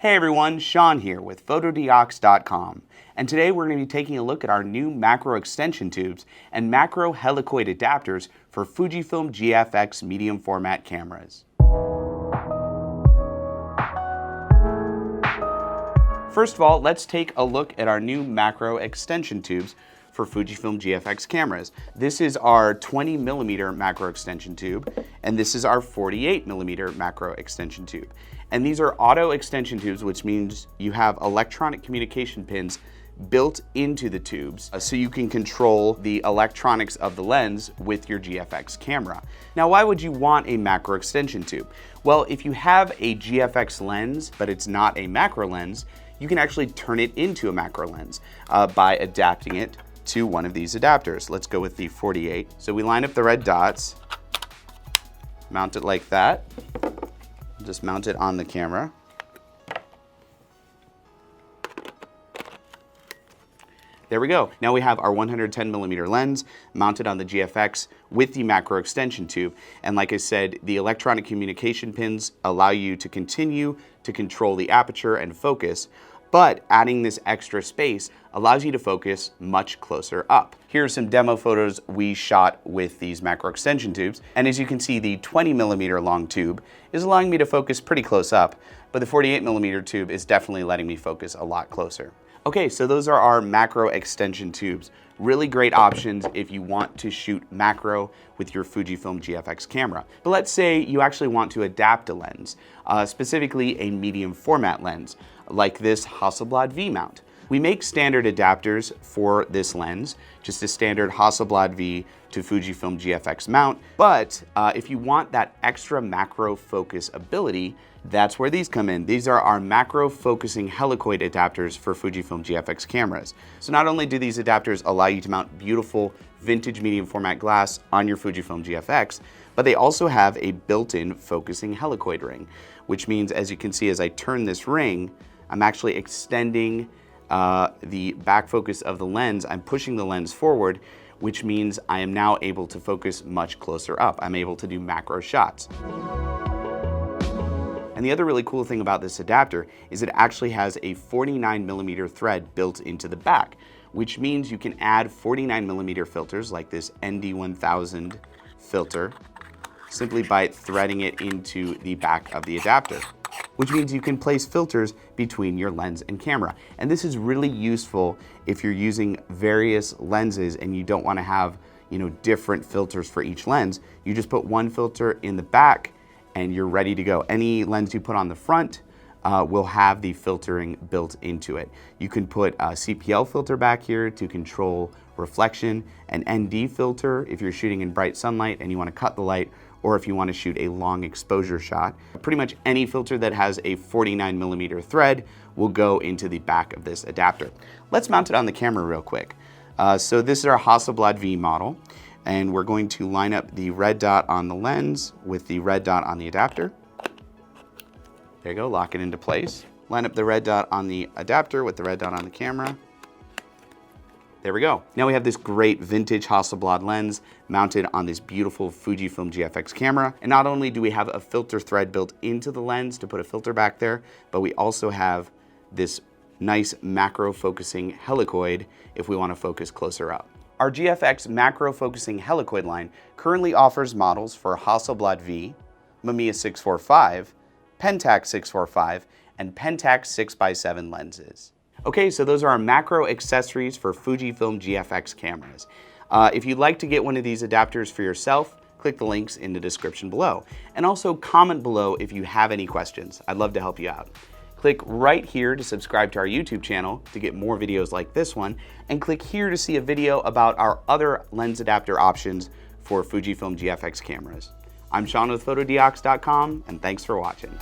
Hey everyone, Sean here with Fotodiox.com, and today we're going to be taking a look at our new macro extension tubes and macro helicoid adapters for Fujifilm GFX medium format cameras. First of all, let's take a look at our new macro extension tubes for Fujifilm GFX cameras. This is our 20mm macro extension tube, and this is our 48mm macro extension tube. And these are auto extension tubes, which means you have electronic communication pins built into the tubes so you can control the electronics of the lens with your GFX camera. Now, why would you want a macro extension tube? Well, if you have a GFX lens, but it's not a macro lens, you can actually turn it into a macro lens by adapting it to one of these adapters. Let's go with the 48. So we line up the red dots, mount it like that, just mount it on the camera. There we go. Now we have our 110mm lens mounted on the GFX with the macro extension tube. And like I said, the electronic communication pins allow you to continue to control the aperture and focus, but adding this extra space allows you to focus much closer up. Here are some demo photos we shot with these macro extension tubes. And as you can see, the 20mm long tube is allowing me to focus pretty close up, but the 48mm tube is definitely letting me focus a lot closer. Okay, so those are our macro extension tubes. Really great options if you want to shoot macro with your Fujifilm GFX camera. But let's say you actually want to adapt a lens, specifically a medium format lens, like this Hasselblad V mount. We make standard adapters for this lens, just a standard Hasselblad V to Fujifilm GFX mount. But if you want that extra macro focus ability, that's where these come in. These are our macro focusing helicoid adapters for Fujifilm GFX cameras. So not only do these adapters allow you to mount beautiful vintage medium format glass on your Fujifilm GFX, but they also have a built-in focusing helicoid ring, which means, as you can see, as I turn this ring, I'm actually extending the back focus of the lens. I'm pushing the lens forward, which means I am now able to focus much closer up. I'm able to do macro shots. And the other really cool thing about this adapter is it actually has a 49mm thread built into the back, which means you can add 49mm filters like this ND1000 filter simply by threading it into the back of the adapter, which means you can place filters between your lens and camera. And this is really useful if you're using various lenses and you don't want to have, different filters for each lens. You just put one filter in the back and you're ready to go. Any lens you put on the front will have the filtering built into it. You can put a CPL filter back here to control reflection, an ND filter if you're shooting in bright sunlight and you want to cut the light, or if you want to shoot a long exposure shot. Pretty much any filter that has a 49mm thread will go into the back of this adapter. Let's mount it on the camera real quick. So this is our Hasselblad V model, and we're going to line up the red dot on the lens with the red dot on the adapter. There you go, lock it into place. Line up the red dot on the adapter with the red dot on the camera. There we go. Now we have this great vintage Hasselblad lens mounted on this beautiful Fujifilm GFX camera. And not only do we have a filter thread built into the lens to put a filter back there, but we also have this nice macro focusing helicoid if we want to focus closer up. Our GFX macro focusing helicoid line currently offers models for Hasselblad V, Mamiya 645, Pentax 645, and Pentax 6x7 lenses. Okay, so those are our macro accessories for Fujifilm GFX cameras. If you'd like to get one of these adapters for yourself, click the links in the description below. And also comment below if you have any questions. I'd love to help you out. Click right here to subscribe to our YouTube channel to get more videos like this one, and click here to see a video about our other lens adapter options for Fujifilm GFX cameras. I'm Sean with Fotodiox.com, and thanks for watching.